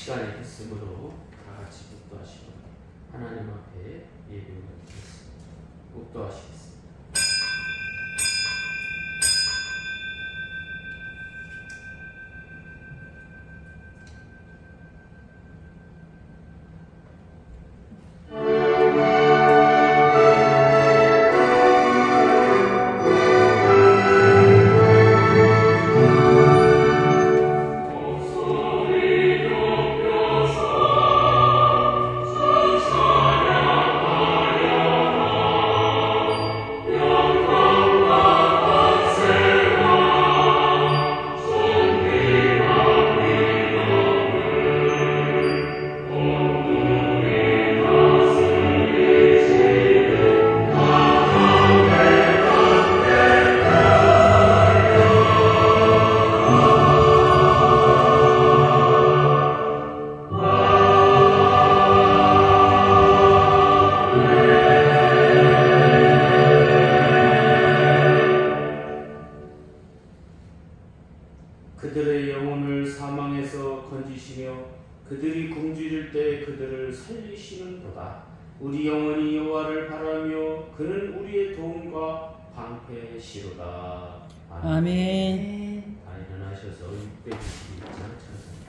시간이 됐으므로 다 같이 묵도하시고 하나님 앞에 예배를 드리겠습니다. 묵도하시겠습니다. 그들의 영혼을 사망에서 건지시며 그들이 굶주릴 때 그들을 살리시는도다. 우리 영혼이 여호와를 바라며 그는 우리의 도움과 방패시로다. 아멘. 다 일어나셔서 692장 찬송하겠습니다.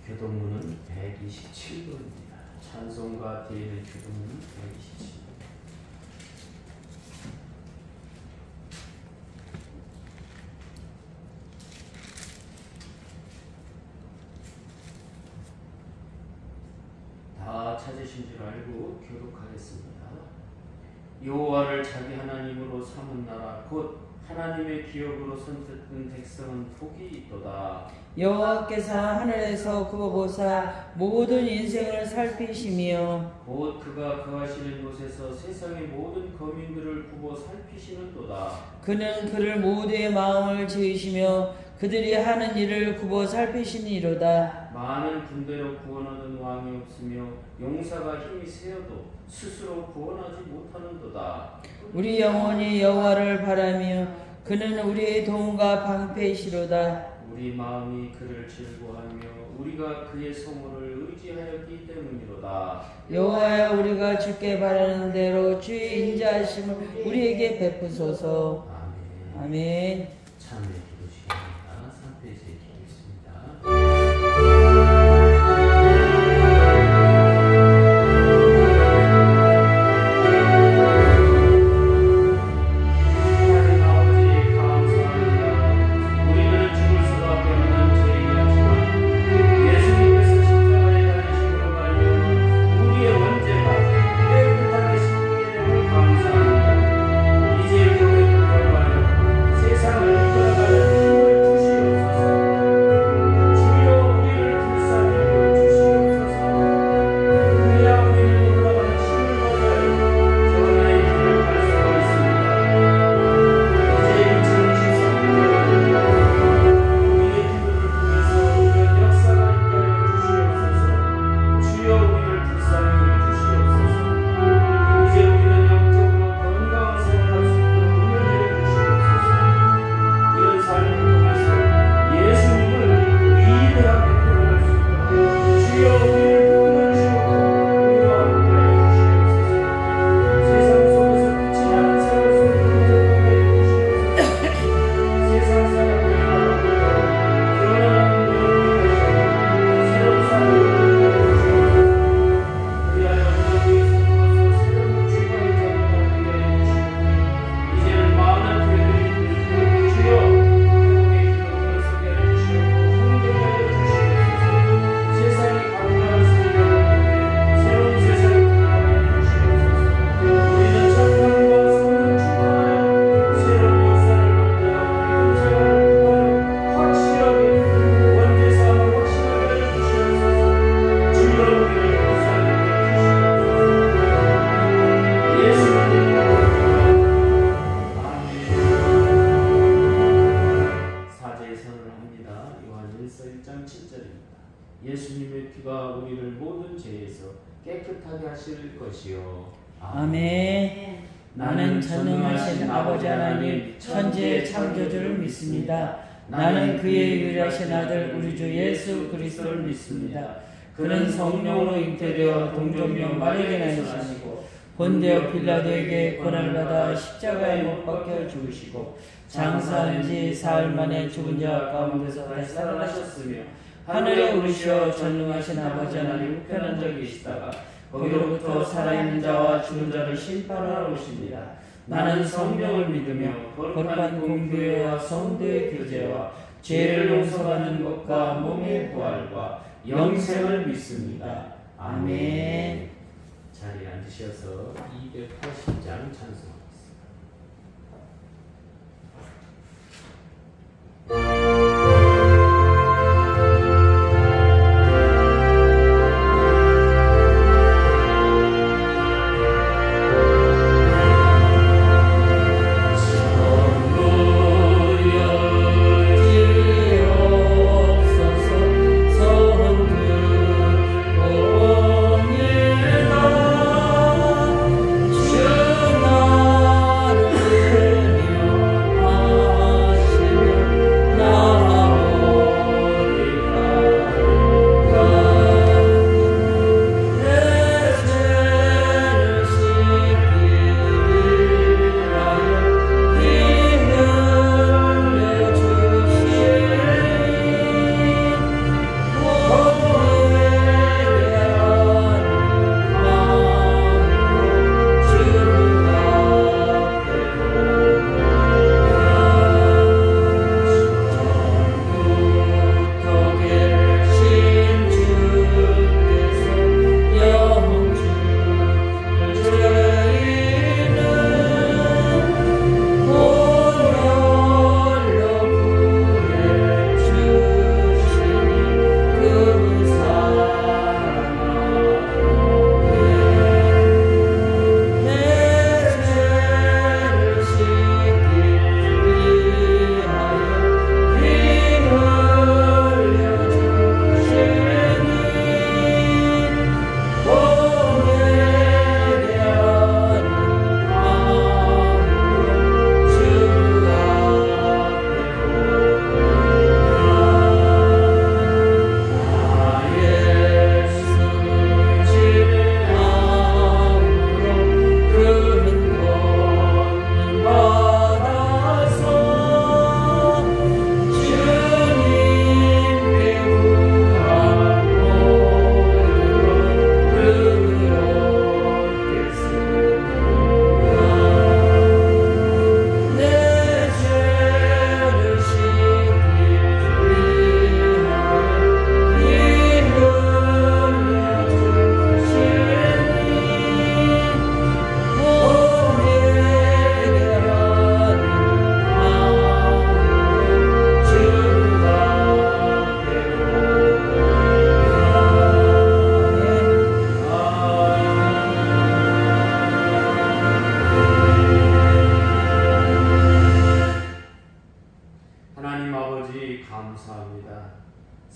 교동문은 127번입니다. 찬송가 뒤에는 교동문은 127번. 다 찾으신 줄 알고 교독하겠습니다. 여호와를 자기 하나님으로 삼은 나라 곧 하나님의 기업으로 선택된 백성은 복이 있도다. 여호와께서 하늘에서 굽어보사 모든 인생을 살피시며 곧 그가 거하시는 곳에서 세상의 모든 거민들을 굽어 살피시는도다. 그는 그를 모두의 마음을 지으시며 그들이 하는 일을 굽어 살피시니로다. 많은 군대로 구원하는 왕이 없으며 용사가 힘이 세어도 스스로 구원하지 못하는도다. 우리 영혼이 여호와를 바라며 그는 우리의 도움과 방패이시로다. 우리 마음이 그를 즐거워하며 우리가 그의 성호를 의지하였기 때문이로다. 여호와여, 우리가 주께 바라는 대로 주의 인자하심을 우리에게 베푸소서. 아멘. 아멘. 참회 기도 시간입니다. 3페이지에 기도했습니다. 세상을 이끌어가는 될 것이요. 아멘. 나는 전능하신 아버지 하나님 천지의 창조주를 믿습니다. 나는 그의 유일하신 아들 우리 주 예수 그리스도를 믿습니다. 그는 성령으로 잉태되어 동정녀 마리아에게 나시고 본디오 빌라도에게 고난을 받아 십자가에 못 박혀 죽으시고 장사한 지 사흘 만에 죽은 자 가운데서 다시 살아나셨으며 하늘에 오르시어 전능하신 아버지 하나님 우편한 자 계시다가 거기로부터 살아있는 자와 죽은 자를 심판하러 오십니다. 나는 성령을 믿으며 거룩한 공교회와 성도의 교제와 죄를 용서받는 것과 몸의 부활과 영생을 믿습니다. 아멘. 자리에 앉으셔서 280장 찬송하겠습니다.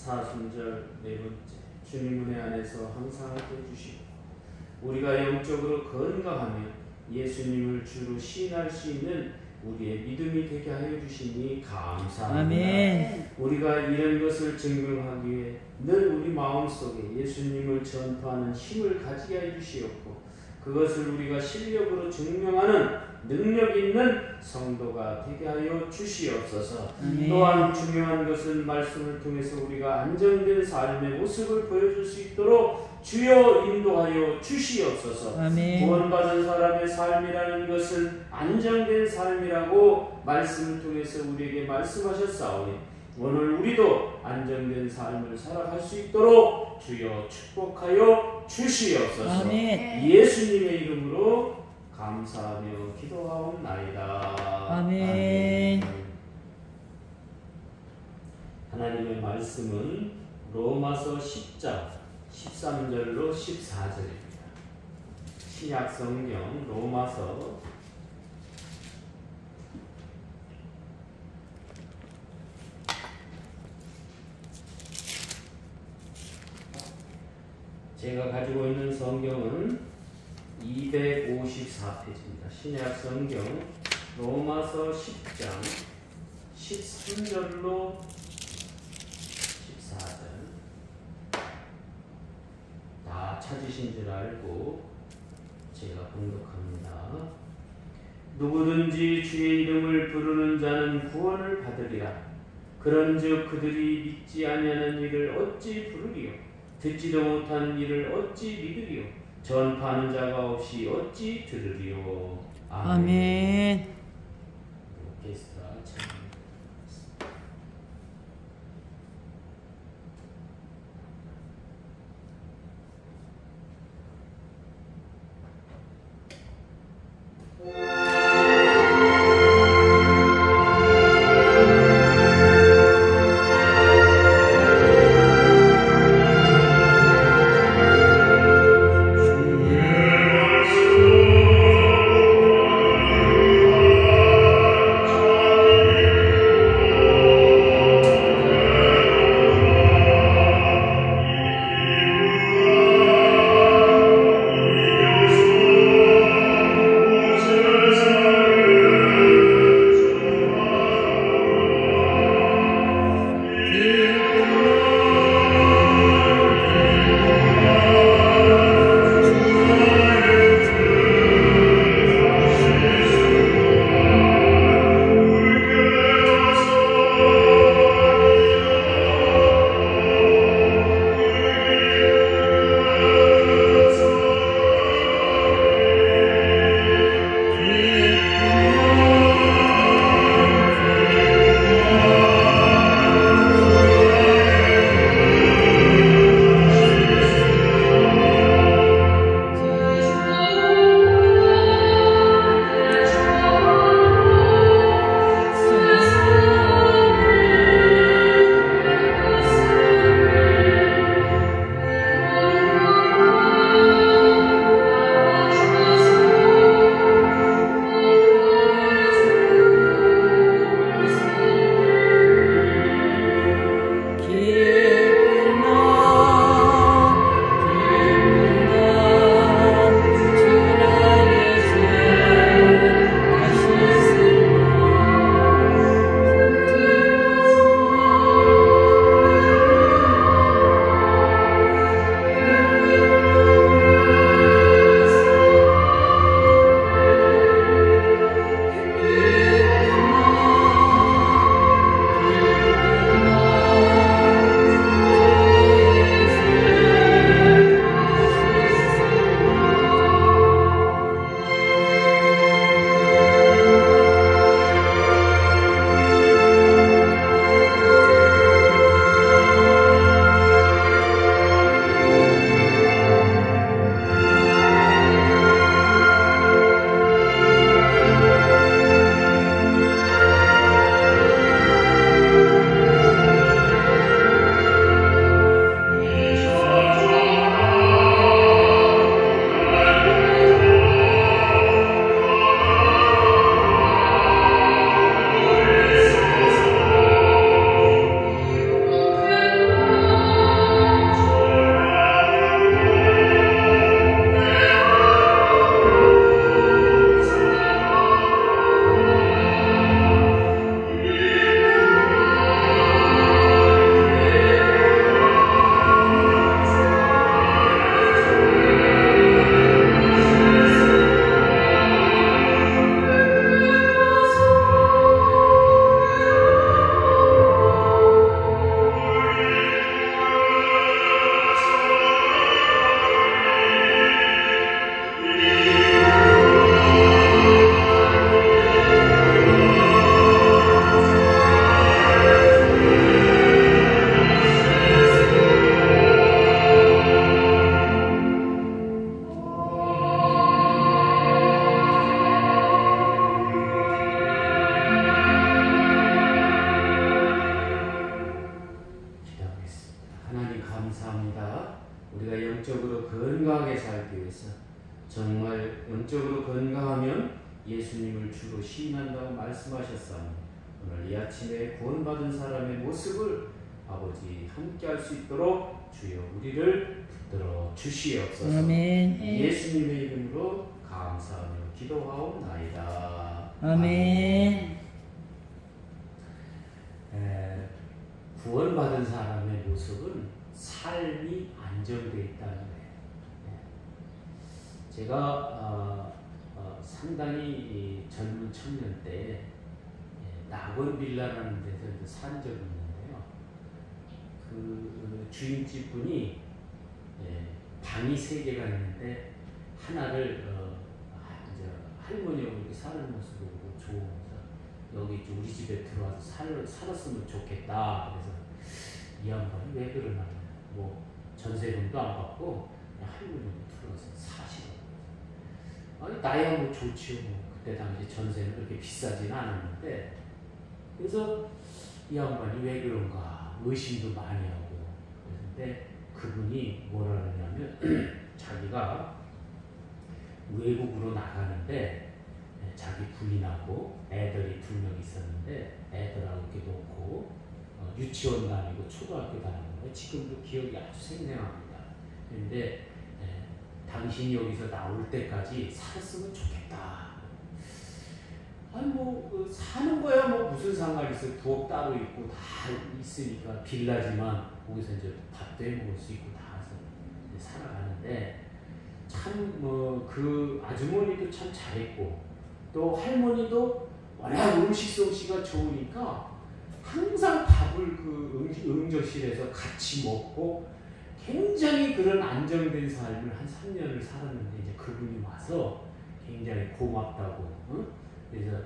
사순절 네 번째, 주님 은혜 안에서 항상 함께 해주시고 우리가 영적으로 건강하며 예수님을 주로 시인할 수 있는 우리의 믿음이 되게 하여 주시니 감사합니다. 아멘. 우리가 이런 것을 증명하기 위해 늘 우리 마음속에 예수님을 전파하는 힘을 가지게 해 주시옵고 그것을 우리가 실력으로 증명하는 능력 있는 성도가 되게 하여 주시옵소서. 아멘. 또한 중요한 것은 말씀을 통해서 우리가 안정된 삶의 모습을 보여줄 수 있도록 주여 인도하여 주시옵소서. 아멘. 구원받은 사람의 삶이라는 것은 안정된 삶이라고 말씀을 통해서 우리에게 말씀하셨사오니 오늘 우리도 안정된 삶을 살아갈 수 있도록 주여 축복하여 주시옵소서. 아멘. 예수님의 이름으로 감사하며 기도하옵나이다. 아멘. 하나님의 말씀은 로마서 10장 13절로 14절입니다. 신약성경 로마서 제가 가지고 있는 성경은 254페이지입니다. 신약 성경 로마서 10장 13절로 14절 다 찾으신 줄 알고 제가 봉독합니다. 누구든지 주의 이름을 부르는 자는 구원을 받으리라. 그런즉 그들이 믿지 아니하는 이를 어찌 부르리요? 듣지도 못하는 이를 어찌 믿으리요? 전파하는 자가 없이 어찌 들으리요? 아멘. 오케스트라 찬양합니다. 영적으로 건강하면 예수님을 주로 시인한다고 말씀하셨사오니 오늘 이 아침에 구원받은 사람의 모습을 아버지 함께 할 수 있도록 주여 우리를 붙들어 주시옵소서. 아멘. 예수님의 이름으로 감사합니다. 감사하며 기도하옵나이다. 아멘. 구원받은 사람의 모습은 삶이 안정되어 있다는 거예요. 제가 상당히 젊은 청년 때 낙원 빌라라는 데서 산 적이 있는데요. 그 주인집 분이 방이 3개가 있는데 하나를 이제 할머니하고 이렇게 사는 모습을 보고 좋으면서 여기 우리 집에 들어와서 살았으면 좋겠다. 그래서 이 양반이 왜 그러나 뭐 전세금도 안 받고 그냥 할머니하고 들어와서 사시라고. 아니 나야 뭐 좋지요. 뭐 그때 당시 전세는 그렇게 비싸진 않았는데 그래서 이 양반이 왜 그런가 의심도 많이 하고 그런데 그분이 뭐라 그러냐면 자기가 외국으로 나가는데 자기 부인하고 애들이 2명 있었는데 애들하고 이렇게 놓고 유치원 다니고 초등학교 다니는 거 지금도 기억이 아주 생생합니다. 그런데 당신이 여기서 나올 때까지 살았으면 좋겠다. 아니 뭐 사는 거야 뭐 무슨 상관이 있어요. 부엌 따로 있고 다 있으니까 빌라지만 거기서 이제 밥도 해 먹을 수 있고 다 해서 이제 살아가는데 참 뭐 그 아주머니도 참 잘했고 또 할머니도 워낙 음식 솜씨가 좋으니까 항상 밥을 그 응접실에서 같이 먹고 굉장히 그런 안정된 삶을 한 3년을 살았는데 이제 그분이 와서 굉장히 고맙다고 그래서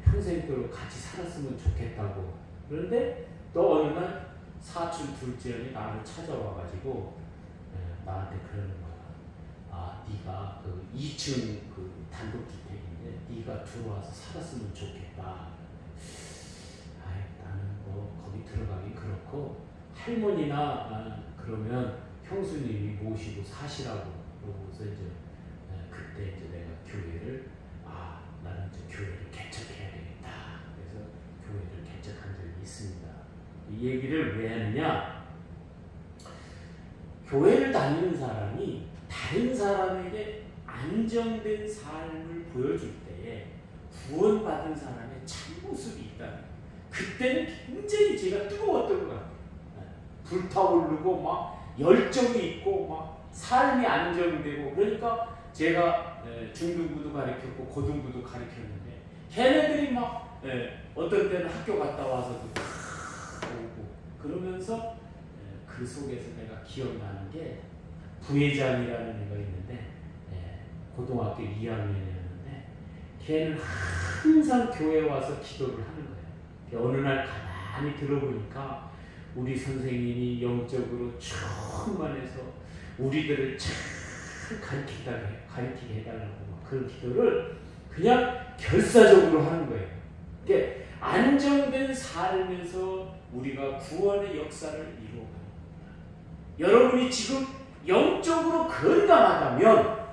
평생도록 같이 살았으면 좋겠다고 그런데 또 어느 날 사촌 둘째언니 나를 찾아와가지고 나한테 그러는 거야. 아 네가 그 2층 그 단독주택인데 네가 들어와서 살았으면 좋겠다. 아이 나는 뭐 거기 들어가긴 그렇고 할머니나 그러면 형수님이 모시고 사시라고 그러고서 이제 그때 이제 내가 교회를 나는 이제 교회를 개척해야 되겠다. 그래서 교회를 개척한 적이 있습니다. 이 얘기를 왜 하느냐? 교회를 다니는 사람이 다른 사람에게 안정된 삶을 보여줄 때에 구원받은 사람의 참모습이 있다. 그때는 굉장히 제가 뜨거웠던 것 같아요. 불타오르고 막 열정이 있고 막 삶이 안정되고 그러니까 제가 중등부도 가르쳤고 고등부도 가르쳤는데 걔네들이 막 어떤 때는 학교 갔다 와서도 오고 그러면서 그 속에서 내가 기억나는 게 부회장이라는 애가 있는데 고등학교 2학년이었는데 걔는 항상 교회 와서 기도를 하는 거예요. 어느 날 가만히 들어보니까 우리 선생님이 영적으로 충만해서 우리들을 참 가르치게 해달라고 막 그런 기도를 그냥 결사적으로 하는 거예요. 그러니까 안정된 삶에서 우리가 구원의 역사를 이루어갑니다. 여러분이 지금 영적으로 건강하다면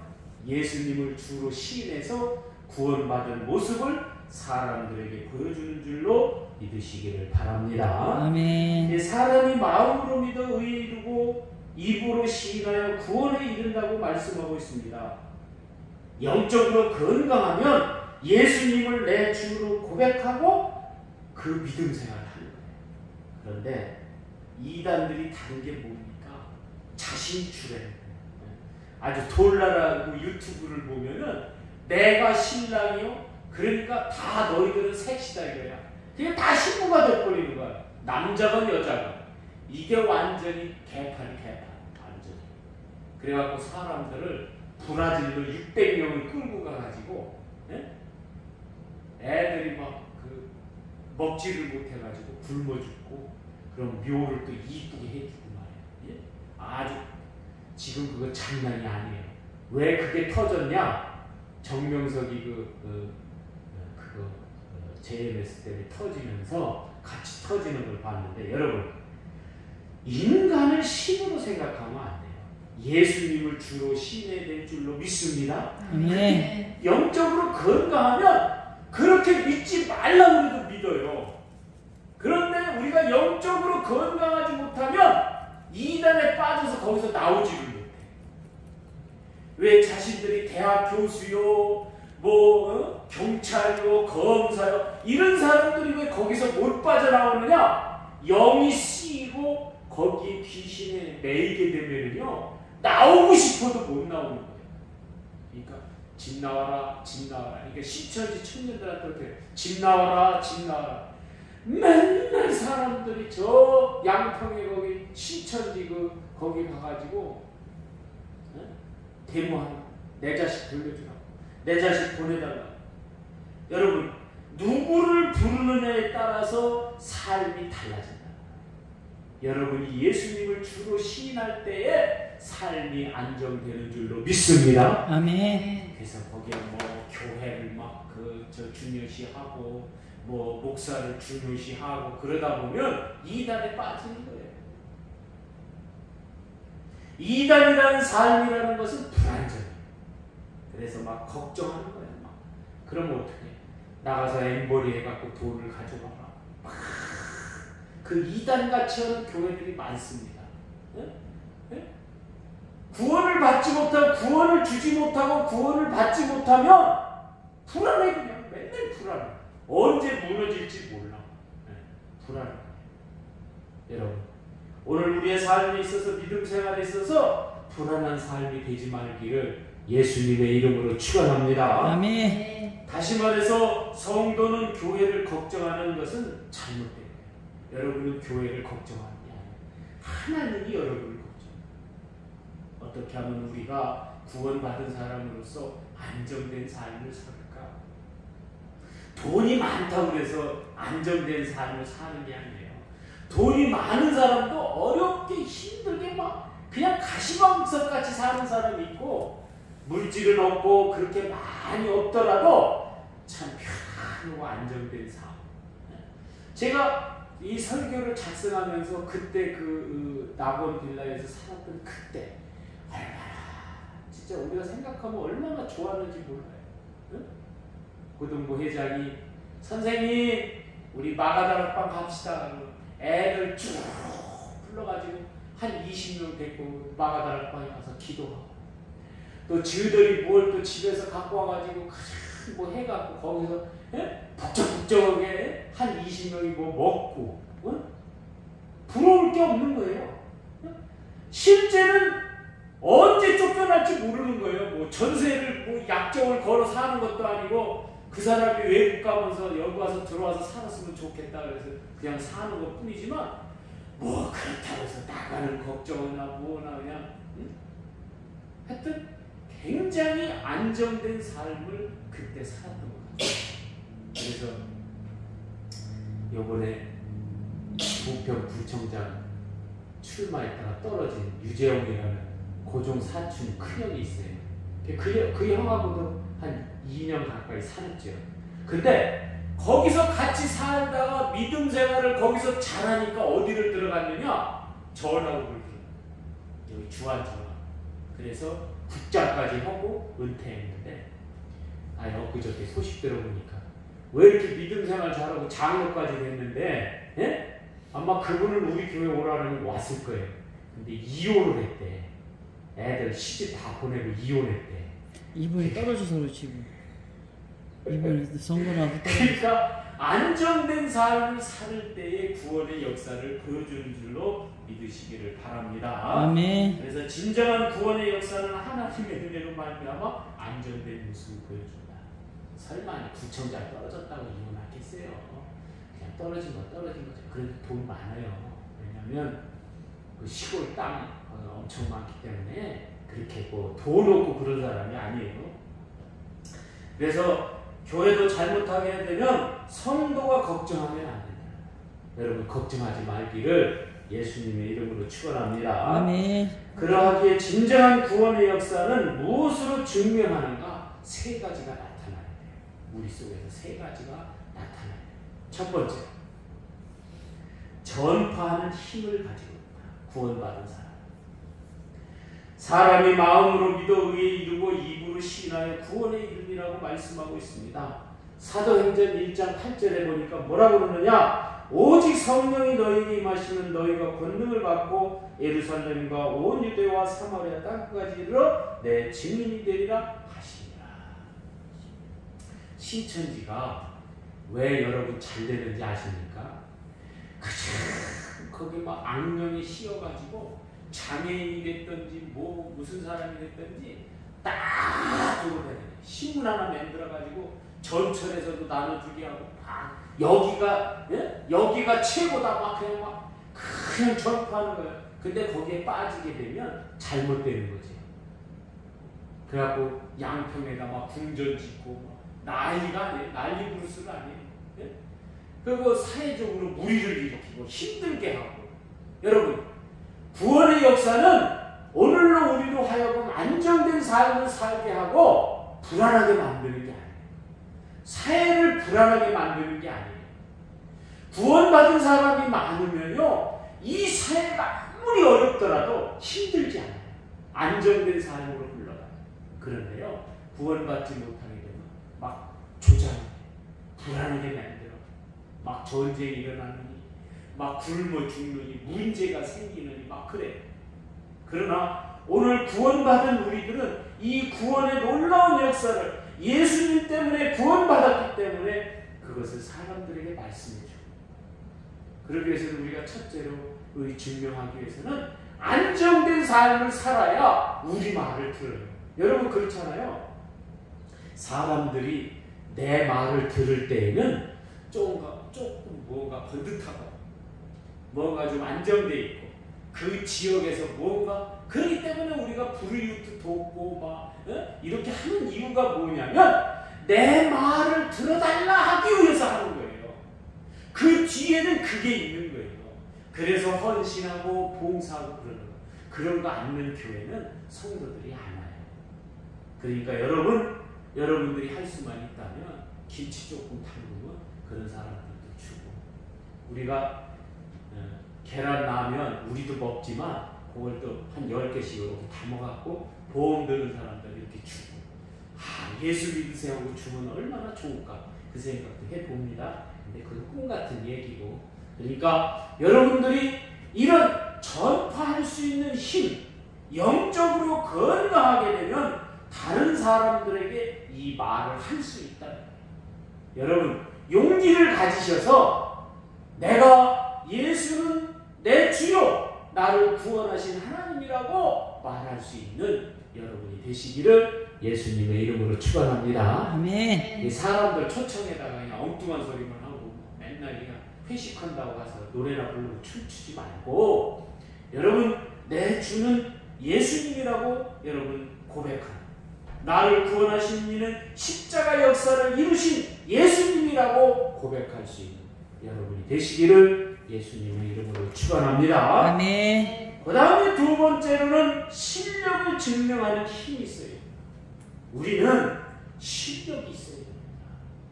예수님을 주로 시인해서 구원받은 모습을 사람들에게 보여주는 줄로 믿으시기를 바랍니다. 아멘. 사람이 마음으로 믿어 의에 이르고 입으로 시인하여 구원에 이른다고 말씀하고 있습니다. 영적으로 건강하면 예수님을 내 주로 고백하고 그 믿음 생활을 하는 거예요. 그런데 이단들이 다른 게 뭡니까? 자신주행. 아주 돌나라고 유튜브를 보면은 내가 신랑이요? 그러니까 다 너희들은 셋이다 이거야. 그게 다 신부가 돼버리는 거야. 남자건 여자건. 이게 완전히 개판이 완전히. 그래갖고 사람들을 브라질로 600명을 끌고 가가지고 애들이 막 그 먹지를 못해가지고 굶어 죽고 그럼 묘를 또 이쁘게 해주고 말이야. 아주 지금 그거 장난이 아니에요. 왜 그게 터졌냐? 정명석이 그거 JMS 때문에 터지면서 같이 터지는 걸 봤는데 여러분 인간을 신으로 생각하면 안 돼요. 예수님을 주로 신해야 될 줄로 믿습니다. 네. 영적으로 건강하면 그렇게 믿지 말라고 해도 믿어요. 그런데 우리가 영적으로 건강하지 못하면 이단에 빠져서 거기서 나오지를 못해. 왜 자신들이 대학 교수요, 경찰요, 검사요, 이런 사람들이 왜 거기서 못 빠져나오느냐? 영이 쓰이고 거기에 귀신에 매이게 되면은요, 나오고 싶어도 못 나오는 거예요. 그러니까 집 나와라, 집 나와라. 그러니까 시천지 청년들한테 그렇게 집 나와라, 집 나와라. 맨날 사람들이 저 양평에 거기 시천지 거기 가가지고 데모하는, 내 자식 돌려주라고, 내 자식 보내달라고. 여러분, 누구를 부르느냐에 따라서 삶이 달라진다. 여러분이 예수님을 주로 시인할 때에 삶이 안정되는 줄로 믿습니다. 아멘. 그래서 거기에 교회를 막 중요시하고 목사를 중요시하고 그러다 보면 이단에 빠지는 거예요. 이단이라는 삶이라는 것은 불안정해요. 그래서 막 걱정하는 거예요. 막. 그러면 어떻게? 나가서 엠버리 해갖고 돈을 가져와라. 그 이단같이 하는 교회들이 많습니다. 네? 네? 구원을 받지 못하고, 구원을 주지 못하고, 구원을 받지 못하면 불안해. 그냥 맨날 불안해. 언제 무너질지 몰라. 네, 불안해. 여러분, 오늘 우리의 삶에 있어서, 믿음 생활에 있어서 불안한 삶이 되지 말기를 예수님의 이름으로 축원합니다. 아멘. 다시 말해서 성도는 교회를 걱정하는 것은 잘못된 거예요. 여러분은 교회를 걱정하는 게 아니에요. 하나님이 여러분을 걱정해요. 어떻게 하면 우리가 구원받은 사람으로서 안정된 삶을 살까? 돈이 많다고 해서 안정된 삶을 사는 게 아니에요. 돈이 많은 사람도 어렵게 힘들게 막 그냥 가시방석같이 사는 사람이 있고, 물질은 없고 그렇게 많이 없더라도 참 편안하고 안정된 삶. 제가 이 설교를 작성하면서 그때 낙원 빌라에서 살았던 그때 얼마나 진짜 우리가 생각하면 얼마나 좋았는지 몰라요. 응? 고등부 회장이 선생님 우리 마가다락방 갑시다. 애들 쭉 불러가지고 한 20명 데리고 마가다락방에 가서 기도하고, 또 지들이 뭘 또 집에서 갖고 와가지고 해갖고 거기서 북적북적하게 한 20명이 먹고, 부러울 게 없는 거예요. 실제는 언제 쫓겨날지 모르는 거예요. 전세를 약정을 걸어 사는 것도 아니고, 그 사람이 외국 가면서 여기 와서 들어와서 살았으면 좋겠다 그래서 그냥 사는 것 뿐이지만, 그렇다고 해서 나가는 걱정이나 뭐나 그냥 하여튼 굉장히 안정된 삶을 그때 살았던 것 같아요. 그래서 요번에 부평 구청장 출마했다가 떨어진 유재영이라는 고종 사촌 큰형이 있어요. 그 형하고도 한 2년 가까이 살았죠. 근데 거기서 같이 살다가 믿음 생활을 거기서 잘하니까 어디를 들어갔느냐? 전학을 여기 주한전학. 그래서 국장까지 하고 은퇴했는데, 엊그저께 소식 들어보니까 왜 이렇게 믿음 생활 잘하고 장로까지 됐는데, 예? 아마 그분은 우리 교회 오라는 왔을 거예요. 근데 이혼을 했대. 애들 시집 다 보내고 이혼했대. 이분이 떨어져서 그렇지. 이분이 성공하고 그러니까 안정된 삶을 살 때의 구원의 역사를 보여주는 줄로 믿으시기를 바랍니다. 아멘. 그래서 진정한 구원의 역사는 하나님의 은혜로 말미암아 안정된 모습을 보여준다. 설마 구청장 떨어졌다고 이혼하겠어요? 그냥 떨어진 건 떨어진 거죠. 그래도 돈 많아요. 왜냐하면 그 시골 땅 엄청 많기 때문에 그렇게 돈 없고 그런 사람이 아니에요. 그래서 교회도 잘못하게 되면 성도가 걱정하면 안 된다. 여러분 걱정하지 말기를 예수님의 이름으로 축원합니다. 아멘. 그러하기에 진정한 구원의 역사는 무엇으로 증명하는가? 세 가지가 나타나야 돼요. 우리 속에서 세 가지가 나타나야 돼요. 첫 번째, 전파하는 힘을 가지고 있다. 구원받은 사람. 사람이 마음으로 믿어 의에 이르고 입으로 신하여 구원에 이르리라고 말씀하고 있습니다. 사도행전 1장 8절에 보니까 뭐라고 그러느냐? 오직 성령이 너희에게 임하시면 너희가 권능을 받고 예루살렘과 온 유대와 사마리아 땅까지 이르러 내 증인이 되리라 하시니라. 신천지가 왜 여러분 잘 되는지 아십니까? 거기 막 악령이 씌어가지고 장애인이 됐든지 뭐 무슨 사람이 됐든지 딱 그거 해야 돼. 신문 하나 만들어가지고 전철에서도 나눠주게 하고 막 여기가 예? 여기가 최고다 막 그냥 전파하는 거예요. 근데 거기에 빠지게 되면 잘못되는 거지. 그래갖고 양평에다 막 궁전 짓고 막 난리가 아니에요. 난리 부르스가 아니에요. 예? 그리고 사회적으로 무리를 일으키고 힘들게 하고. 여러분, 구원의 역사는 오늘로 우리로 하여금 안정된 삶을 살게 하고 불안하게 만드는 게 아니에요. 사회를 불안하게 만드는 게 아니에요. 구원받은 사람이 많으면요, 이 사회가 아무리 어렵더라도 힘들지 않아요. 안정된 삶으로 흘러가요. 그런데요, 구원받지 못하게 되면 막 조장해, 불안하게 만들어, 막 전쟁이 일어나느니, 막 굶어 죽느니, 문제가 생기느니 막 그래요. 그러나 오늘 구원받은 우리들은 이 구원의 놀라운 역사를 예수님 때문에 구원받았기 때문에 그것을 사람들에게 말씀해주고, 그러기 위해서는 우리가 첫째로 증명하기 위해서는 안정된 삶을 살아야 우리 말을 들어요. 여러분 그렇잖아요. 사람들이 내 말을 들을 때에는 조금 뭔가 번듯하고 뭔가 좀 안정돼 있고 그 지역에서 뭔가 그렇기 때문에 우리가 불이웃도 돕고 막 이렇게 하는 이유가 뭐냐면 내 말을 들어달라 하기 위해서 하는 거예요. 그 뒤에는 그게 있는 거예요. 그래서 헌신하고 봉사하고 그러는 거. 그런 거 않는 교회는 성도들이 안 와요. 그러니까 여러분들이 할 수만 있다면 김치 조금 담그면 그런 사람들도 주고, 우리가 계란 나면 우리도 먹지만 그걸 또 한 10개씩 이렇게 담아갖고 보험 드는 사람들 이렇게 주고, 예수 믿으세요 하고 주면 얼마나 좋을까 그 생각도 해봅니다. 근데 그건 꿈 같은 얘기고, 그러니까 여러분들이 이런 전파할 수 있는 힘, 영적으로 건강하게 되면 다른 사람들에게 이 말을 할 수 있다. 여러분 용기를 가지셔서 내가 예수는 내 주요 나를 구원하신 하나님이라고 말할 수 있는 여러분이 되시기를 예수님의 이름으로 축원합니다. 아멘. 사람들 초청에다가 그냥 엉뚱한 소리만 하고 맨날 그냥 회식한다고 가서 노래나 부르고 춤추지 말고, 여러분 내 주는 예수님이라고 여러분 고백하는, 나를 구원하신 이는 십자가 역사를 이루신 예수님이라고 고백할 수 있는 여러분이 되시기를 예수님의 이름으로 축원합니다. 아멘. 그 다음에 두 번째로는 실력을 증명하는 힘이 있어요. 우리는 실력이 있어요.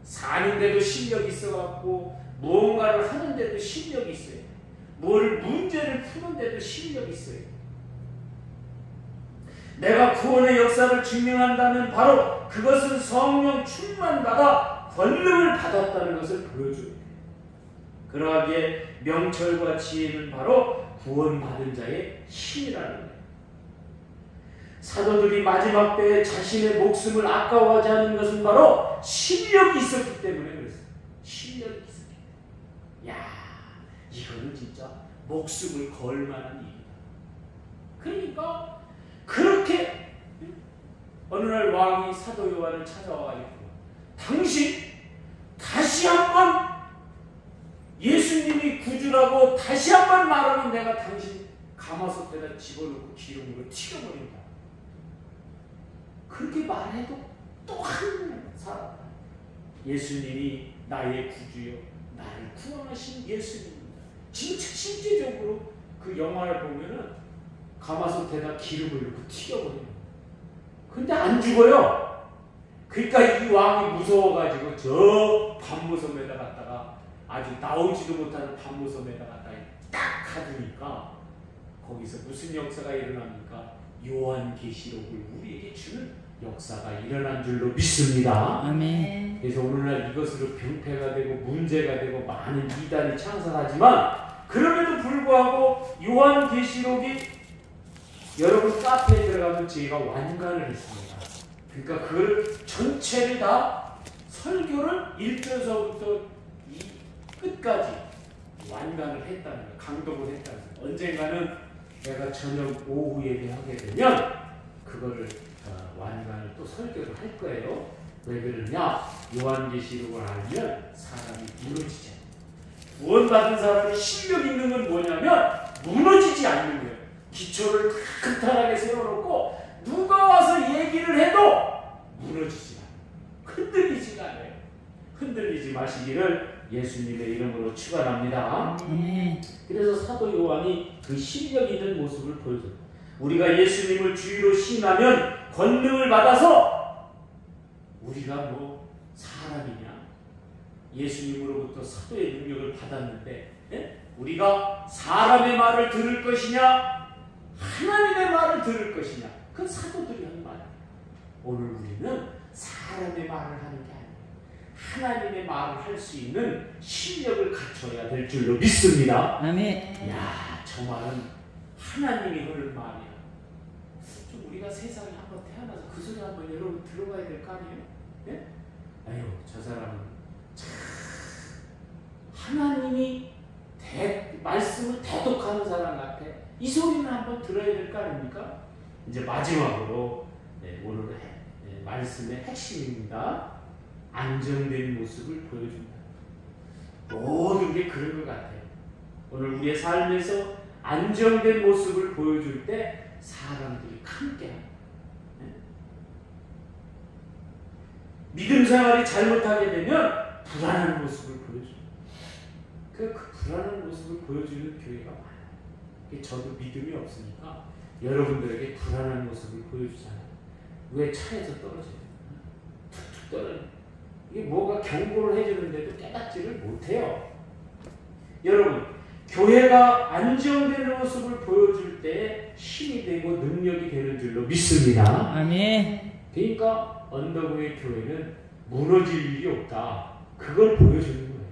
사는데도 실력이 있어갖고 무언가를 하는데도 실력이 있어요. 문제를 푸는데도 실력이 있어요. 내가 구원의 역사를 증명한다면 바로 그것은 성령 충만받아 권능을 받았다는 것을 보여줘야 돼요. 그러하기에 명철과 지혜는 바로 구원받은 자의 힘이라는 거예요. 사도들이 마지막 때에 자신의 목숨을 아까워하지 않은 것은 바로 실력이 있었기 때문에 그랬어요. 실력이 있었기 때문에. 이거는 진짜 목숨을 걸 만한 일이다. 그러니까 그렇게 어느 날 왕이 사도 요한을 찾아와가지고, 당신 다시 한번 예수님이 구주라고 다시 한번 말하면 내가 당신 가마솥에다 집어넣고 기름으로 튀겨버린다. 그렇게 말해도 또 한 사람, 예수님이 나의 구주요 나를 구원하신 예수님입니다. 진짜 실제적으로 그 영화를 보면은 가마솥에다 기름을 넣고 튀겨버려요. 근데 안 죽어요. 그러니까 이 왕이 무서워가지고 저 밤무섬에다 갔다가 아주 나오지도 못하는 밤무섬에다 갔다가 딱 가두니까 거기서 무슨 역사가 일어납니까? 요한계시록을 우리에게 주는 역사가 일어난 줄로 믿습니다. 아멘. 그래서 오늘날 이것으로 병폐가 되고 문제가 되고 많은 이단이 창설하지만 그럼에도 불구하고 요한계시록이 여러분 카페에 들어가면 제가 완간을 했습니다. 그러니까 그걸 전체를 다 설교를 1절서부터 끝까지 완간을 했다는 거예요. 강독을 했다는 거예요. 언젠가는 내가 저녁 오후 예배하게 되면 그거를 완간을 또 설교를 할 거예요. 왜 그러냐? 요한계시록을 알면 사람이 무너지지 않아요. 구원받은 사람이 실력 있는 건 뭐냐면 무너지지 않는 거예요. 기초를 탄탄하게 세워놓고 누가 와서 얘기를 해도 무너지지 않아요. 흔들리지가 않아요. 흔들리지 마시기를 예수님의 이름으로 축원합니다. 그래서 사도 요한이 그 실력 있는 모습을 보여줘요. 우리가 예수님을 주위로 신하면 권능을 받아서 우리가 뭐 사람이냐? 예수님으로부터 사도의 능력을 받았는데 우리가 사람의 말을 들을 것이냐? 하나님의 말을 들을 것이냐? 그건 사도들이 하는 말이에요. 오늘 우리는 사람의 말을 하는 게 아니에요. 하나님의 말을 할 수 있는 실력을 갖춰야 될 줄로 믿습니다. 아멘. 야, 저 말은 하나님이 하는 말이야. 좀 우리가 세상에 한번 태어나서 그 소리 한번 여러분 들어봐야 될 거 아니에요? 네? 아유, 저 사람은 참 하나님이 말씀을 대독하는 사람 같아. 이 소리는 한번 들어야 될 거 아닙니까? 이제 마지막으로 오늘 말씀의 핵심입니다. 안정된 모습을 보여준다. 모든 게 그런 것 같아요. 오늘 우리의 삶에서 안정된 모습을 보여줄 때 사람들이 함께합니다. 믿음 생활이 잘못하게 되면 불안한 모습을 보여줘요. 그 불안한 모습을 보여주는 교회가 많아요. 저도 믿음이 없으니까 여러분들에게 불안한 모습을 보여주잖아요. 왜 차에서 떨어져요? 툭툭 떨어져요. 이게 뭐가 경고를 해주는데도 깨닫지를 못해요. 여러분, 교회가 안정되는 모습을 보여줄 때 힘이 되고 능력이 되는 줄로 믿습니다. 아멘. 그러니까 언덕의 교회는 무너질 일이 없다. 그걸 보여주는 거예요.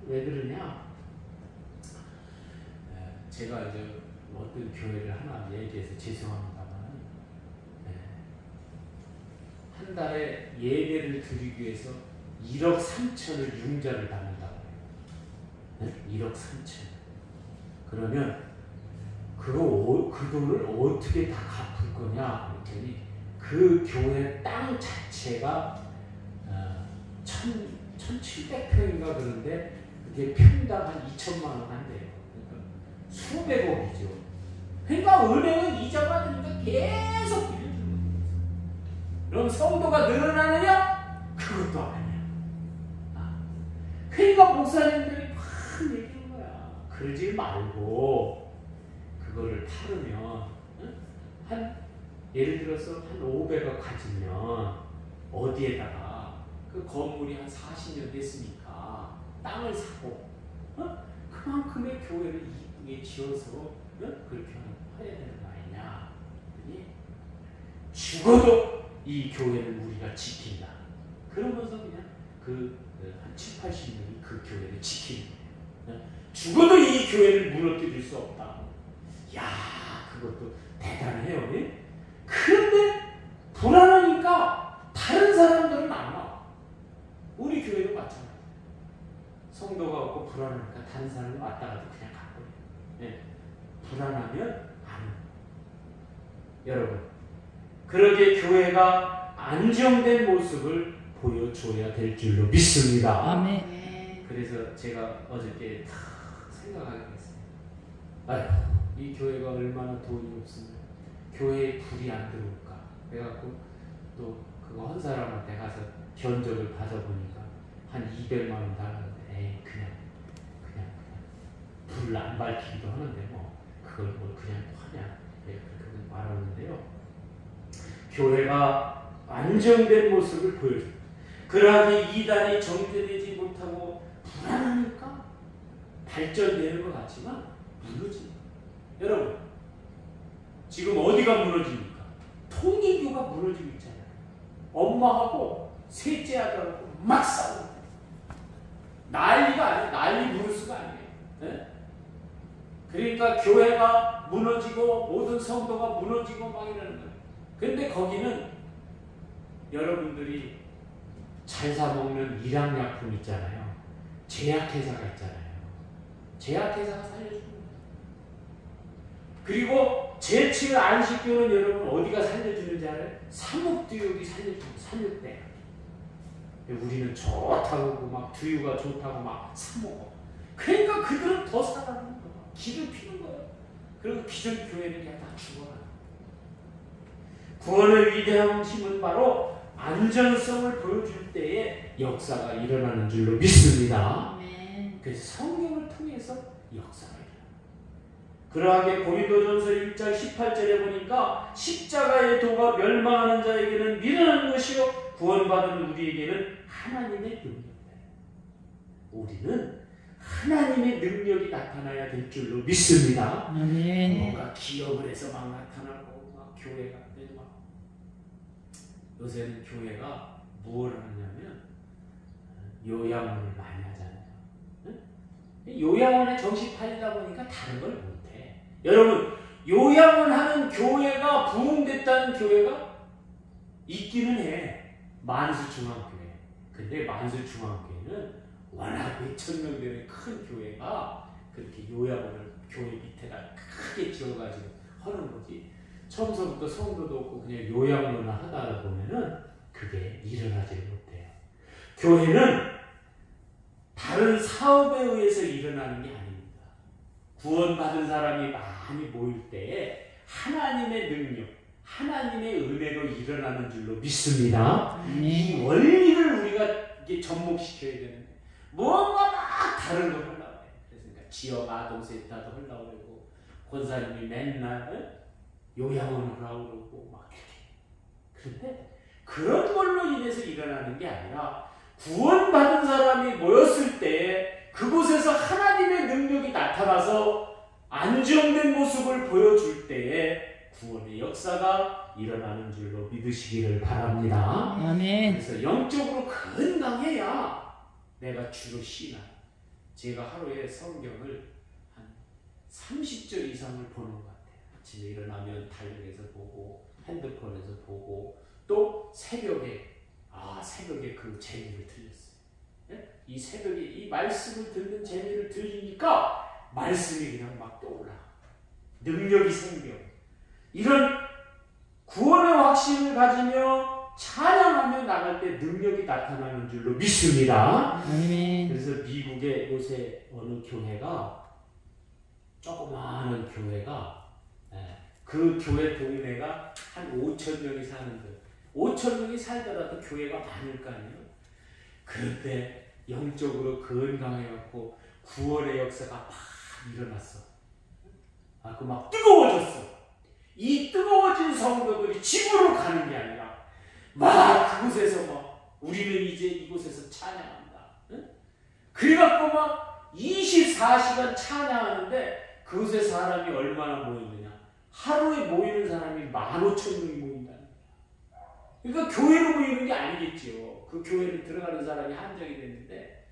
왜 그러냐? 제가 이제 어떤 교회를 하나 얘기해서 죄송합니다만 한 달에 예배를 드리기 위해서 1억 3천을 융자를 받는다고 해요. 1억 3천. 그러면 그 돈을 어떻게 다 갚을 거냐 했더니 그 교회 땅 자체가 1,700평인가 그런데 그게 평당 한 2천만 원 한대요. 그러니까 수백억이죠. 그러니까 은행은 이자 받으니까 계속 빌려주는 거예요. 그럼 성도가 늘어나느냐? 그것도 아니야. 그러니까 목사님들이 막 얘기하는 거야. 그러지 말고 그거를 팔으면 예를 들어서 한 500억 가지면 어디에다가 그 건물이 한 40년 됐으니까 땅을 사고 그만큼의 교회를 이쁘게 지어서 그렇게 해야 되는 거 아니냐. 죽어도 이 교회를 우리가 지킨다. 그러면서 그냥 한 7, 80년이 그 교회를 지키는 거예요. 죽어도 이 교회를 무너뜨릴 수 없다. 야, 그것도 대단해요. 그런데 불안하니까 다른 사람들은 안 와. 우리 교회도 마찬가지예요. 성도가 없고 불안하니까 다른 사람이 왔다가도 그냥 가버려요. 불안하면 안 와요. 여러분, 그러게 교회가 안정된 모습을 보여줘야 될 줄로 믿습니다. 아멘. 그래서 제가 어저께 생각하게 됐어요. 아휴, 이 교회가 얼마나 돈이 없으면 교회에 불이 안 들어올까. 그래갖고 또 그거 한 사람한테 가서 견적을 받아보니까 한 200만 원 달라는데 그냥 불 안 밝히기도 하는데 뭐 그걸 뭐 그냥 하냐 그렇게 말하는데요. 교회가 안정된 모습을 보여줍니다. 그러하게 이단이 정제되지 못하고 불안하니까 발전되는 것 같지만 무너집니다. 여러분, 지금 어디가 무너집니까? 통일교가 무너지고 있잖아요. 엄마하고 셋째 아들하고 막 싸우고 난리가 아니에요. 난리 부를 수가 아니에요. 네? 그러니까 교회가 무너지고 모든 성도가 무너지고 막 이러는 거예요. 근데 거기는 여러분들이 잘 사먹는 일양약품 있잖아요. 제약회사가 있잖아요. 제약회사가 살려주는 거예요. 그리고 제칠 안식교는 여러분 어디가 살려주는지 알아요? 삼육두육이 살려주는 삼육대. 우리는 좋다고 막 두유가 좋다고 막 사먹어. 그러니까 그들은 더 살아나는 거야. 기를 피는 거예요. 그리고 기존 교회는 그냥 다 죽어라. 구원의 위대한 힘은 바로 안전성을 보여줄 때에 역사가 일어나는 줄로 믿습니다. 그래서 성경을 통해서 역사가 일어나. 그러하게 고린도전서 1장 18절에 보니까 십자가의 도가 멸망하는 자에게는 미련한 것이요 구원받은 우리에게는 하나님의 능력이다. 우리는 하나님의 능력이 나타나야 될 줄로 믿습니다. 뭔가 기업을 해서 막 나타나고 막 교회가 막 요새는 교회가 무엇을 하냐면 요양원을 많이 하잖아요. 응? 요양원에 정신 팔리다 보니까 다른 걸 못해. 여러분 요양원 하는 교회가 부흥됐다는 교회가 있기는 해. 만수중앙교회. 근데 만수중앙교회는 워낙 몇천 명 되는 큰 교회가 그렇게 요양원을 교회 밑에다 크게 지어가지고 하는 거지. 처음서부터 성도도 없고 그냥 요양원을 하다 보면은 그게 일어나지 못해요. 교회는 다른 사업에 의해서 일어나는 게 아닙니다. 구원받은 사람이 많이 모일 때에 하나님의 능력, 하나님의 은혜로 일어나는 줄로 믿습니다. 이 원리를 우리가 이게 접목시켜야 되는데 뭔가 막 다른 걸 하려고 해요. 그러니까 지역 아동센터도 하려고 그러고 권사님이 맨날 요양원을 하려고 그러고 막 이렇게. 그런데 그런 걸로 인해서 일어나는 게 아니라 구원받은 사람이 모였을 때 그곳에서 하나님의 능력이 나타나서 안정된 모습을 보여줄 때에 구원의 역사가 일어나는 줄로 믿으시기를 바랍니다. 아멘. 그래서 영적으로 건강해야 내가 주로 쉬나. 제가 하루에 성경을 한 30절 이상을 보는 것 같아요. 아침에 일어나면 달력에서 보고 핸드폰에서 보고 또 새벽에 그 재미를 들렸어요. 네? 이 새벽에 이 말씀을 듣는 재미를 들리니까 말씀이 그냥 막 떠올라. 능력이 생겨. 이런 구원의 확신을 가지며 찬양하며 나갈 때 능력이 나타나는 줄로 믿습니다. 그래서 미국의 요새 어느 교회가 조그마한 교회가 그 교회 동네가 한 5천 명이 사는데 5천 명이 살더라도 교회가 많을 거 아니에요. 그런데 영적으로 건강해갖고 구원의 역사가 막 일어났어. 그 막 뜨거워졌어. 이 뜨거워진 성도들이 집으로 가는 게 아니라 막 그곳에서 막 우리는 이제 이곳에서 찬양한다. 응? 그래갖고 막 24시간 찬양하는데 그곳에 사람이 얼마나 모이느냐. 하루에 모이는 사람이 15,000명이 모인다는 거야. 그러니까 교회로 모이는 게 아니겠지요. 그 교회를 들어가는 사람이 한정이 됐는데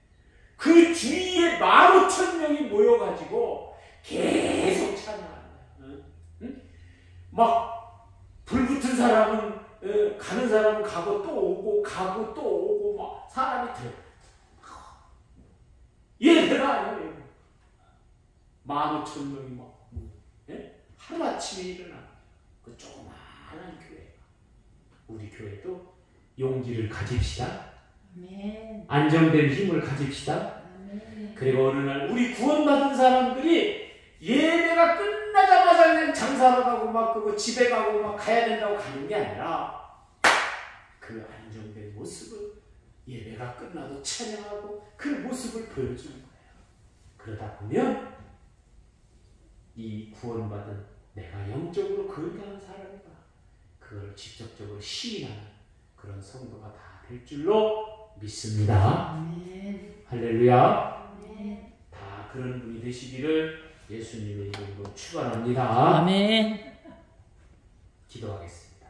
그 주위에 15,000명이 모여가지고 계속 찬양한다. 응? 막 불붙은 사람은 가는 사람은 가고 또 오고 가고 또 오고 막 사람이 들어. 예배가 아니에요. 15,000명이 막 하루아침에 일어나. 그 조그마한 교회. 우리 교회도 용기를 가집시다. 아멘. 안정된 힘을 가집시다. 아멘. 그리고 어느 날 우리 구원받은 사람들이 예배가 끝나자마자 그냥 장사로 가고 막 그거 집에 가고 막 가야 된다고 가는 게 아니라 그 안정된 모습을 예배가 끝나도 찬양하고 그 모습을 보여주는 거예요. 그러다 보면 이 구원받은 내가 영적으로 건강한 사람이다. 그걸 직접적으로 시인하는 그런 성도가 다 될 줄로 믿습니다. 아멘. 할렐루야. 아멘. 다 그런 분이 되시기를 예수님의 이름으로 축원합니다. 아멘. 기도하겠습니다.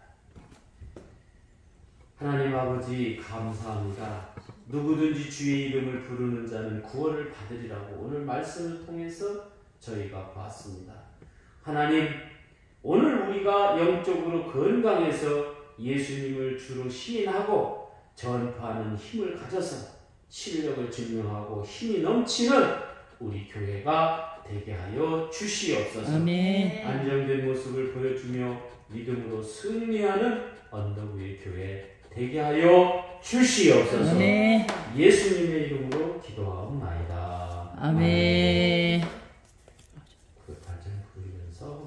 하나님 아버지 감사합니다. 누구든지 주의 이름을 부르는 자는 구원을 받으리라고 오늘 말씀을 통해서 저희가 봤습니다. 하나님, 오늘 우리가 영적으로 건강해서 예수님을 주로 시인하고 전파하는 힘을 가져서 실력을 증명하고 힘이 넘치는 우리 교회가 되게 하여 주시옵소서. 아멘. 안정된 모습을 보여주며 믿음으로 승리하는 언덕 위의 교회 되게 하여 주시옵소서. 아멘. 예수님의 이름으로 기도하옵나이다. 아멘. 그 단장 부르면서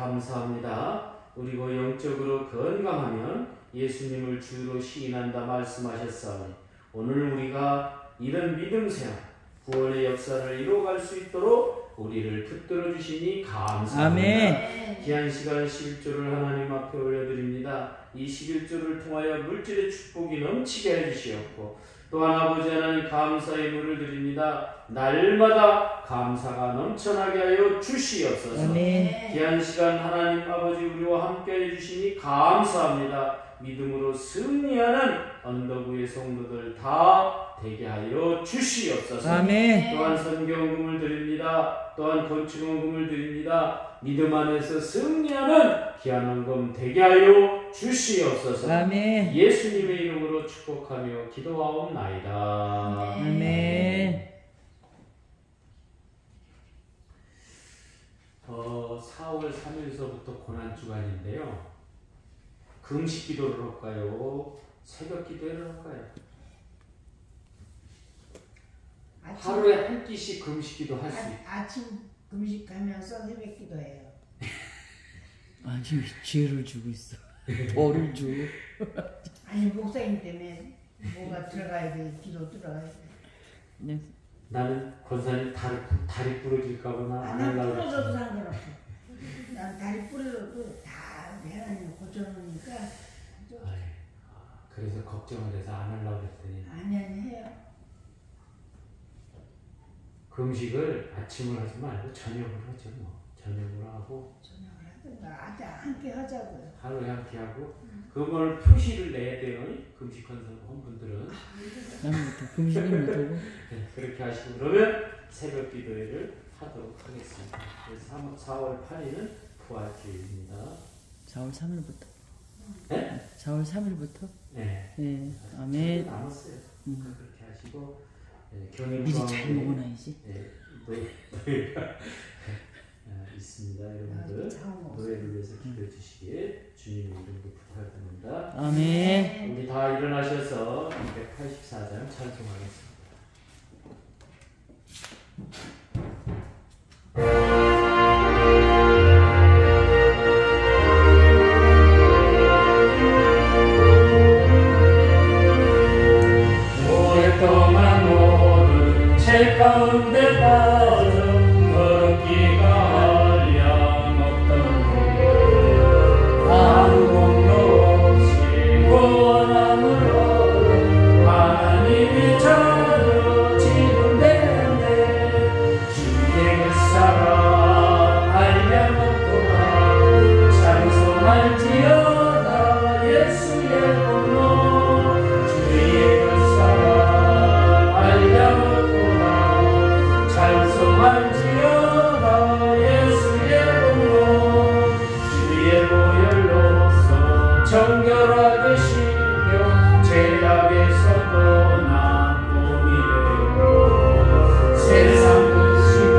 감사합니다. 우리가 영적으로 건강하면 예수님을 주로 시인한다 말씀하셨사오니 오늘 우리가 이런 믿음 생활, 구원의 역사를 이루어갈 수 있도록 우리를 붙들어 주시니 감사합니다. 아멘. 귀한 시간 11조를 하나님 앞에 올려드립니다. 이 11조를 통하여 물질의 축복이 넘치게 해주시옵고 또한 아버지 하나님 감사의 물을 드립니다. 날마다 감사가 넘쳐나게 하여 주시옵소서. 아멘. 귀한 시간 하나님 아버지 우리와 함께 해주시니 감사합니다. 믿음으로 승리하는 언덕 위의 성도들 다 되게 하여 주시옵소서. 아멘. 또한 선경금을 드립니다. 또한 건축원금을 드립니다. 믿음 안에서 승리하는 귀한 헌금 되게 하여 주시옵소서. 아멘. 예수님의 이름으로 축복하며 기도하옵나이다. 아멘. 4월 3일서부터 고난주간인데요. 금식 기도를 할까요? 새벽 기도를 할까요? 하루에 한 끼씩 금식 기도 할 수 있어요. 아침 금식하면서 새벽 기도해요. 아니 죄를 주고 있어. 벌을 주. 아니 목사님 때문에 뭐가 들어가야 돼. 기도 들어가야 돼. 네. 나는 권사님 다리 부러질까봐 안 난 하려고 부러져도 그랬지. 상관없어. 난 다리 부러져도 다 하나님 고쳐놓으니까 그래서 걱정을 해서 안 하려고 그랬더니 아니 해요. 금식을 아침을 하지 말고 저녁을 하죠. 뭐. 저녁을 하고 저녁을 하든가 아주 함께 하자고요. 하루에 한 끼 하고 그걸 표시를 내야 돼요. 금식한 분들은 금식은 못하고 그렇게 하시고 그러면 새벽 기도회를 하도록 하겠습니다. 그래서 4월 8일은 부활주일입니다. 4월 3일부터. 네? 4월 3일부터? 네. 네. 아멘. 남았어요. 그렇게 하시고 미리 잘 먹어놔야지. 네, 노래가 있습니다. 여러분들 노래를 위해서 기도해 주시길 주님의 이름으로 부탁드립니다. 아멘. 우리 다 일어나셔서 284장 찬송하겠습니다. 오랫동안 모든 죄 가운데 빠져 걸었기가 한량없던 우리 아무 공로 없이 구원함을 얻어 하나님이 저를 지금 되었네. 주의 그 사랑 한량없도다 찬송할지어다 예수의 공로 주의 그 사랑 한량없도다 찬송할지어다 예수의 공로 주의 보혈로서 정결하게 씻겨 죄악에서도 난 몸이 되고 세상 끝이고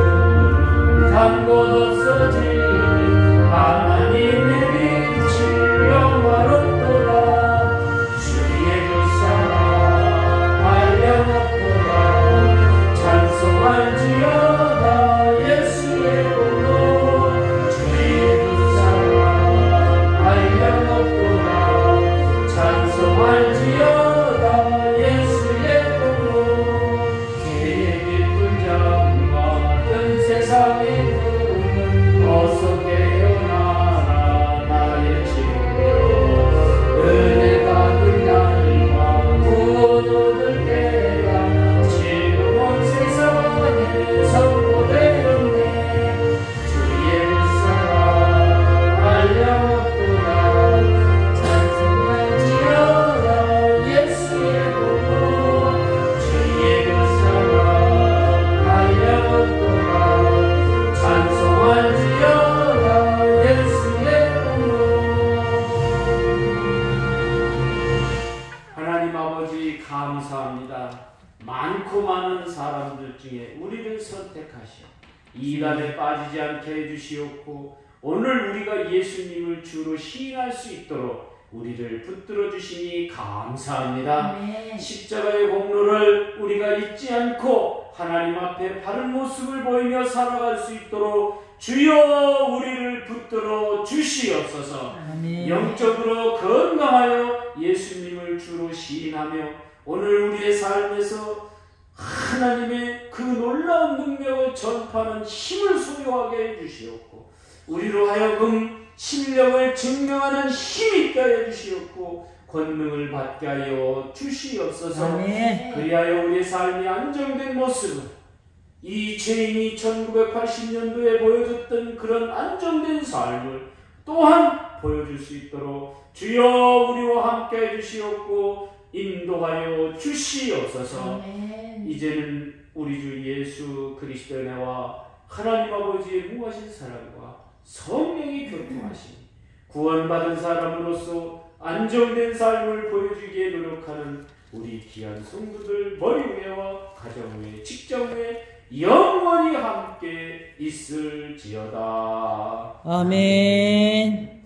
단 곳 없어지니 하나님의 빛이 영화롭도다 주의 그 사랑 한량없도다 찬송할지어다 예수의 공로 주의 그 사랑 한량없도다 찬송할지어다 예수의 공로 계획 깊은 장과 큰 세상의 꿈은 어서 깨어나라 나의 친구 은혜가 그 날과 구원 얻을 때가 지금 온 세상에 선포되었네. 주의 그 사랑 한량없도다 찬송할지어다 예수의 공로 주의 그 사랑 한량없도다 찬송할지어다 예수의 공로. 하나님 아버지 감사합니다. 많고 많은 사람들 중에 우리를 선택하시어 이단에 빠지지 않게 해주시옵고 오늘 우리가 예수님을 주로 시인할 수 있도록 우리를 붙들어 주시니 감사합니다. 아멘. 십자가의 공로를 우리가 잊지 않고 하나님 앞에 바른 모습을 보이며 살아갈 수 있도록 주여 우리를 붙들어 주시옵소서. 아멘. 영적으로 건강하여 예수님을 주로 시인하며 오늘 우리의 삶에서 하나님의 그 놀라운 능력을 전파하는 힘을 소유하게 해주시옵고 우리로 하여금 실력을 증명하는 힘이 있게 하여 주시옵고 권능을 받게 하여 주시옵소서. 아멘. 그리하여 우리의 삶이 안정된 모습을 이 죄인이 1980년도에 보여줬던 그런 안정된 삶을 또한 보여줄 수 있도록 주여 우리와 함께 해주시옵고 인도하여 주시옵소서. 아멘. 이제는 우리 주 예수 그리스도의 은혜와 하나님 아버지의 무하신 사랑과 성령이 교통하시니 구원받은 사람으로서 안정된 삶을 보여주기에 노력하는 우리 귀한 성도들 머리 위에와 가정 위에 직장 위에 영원히 함께 있을지어다. 아멘.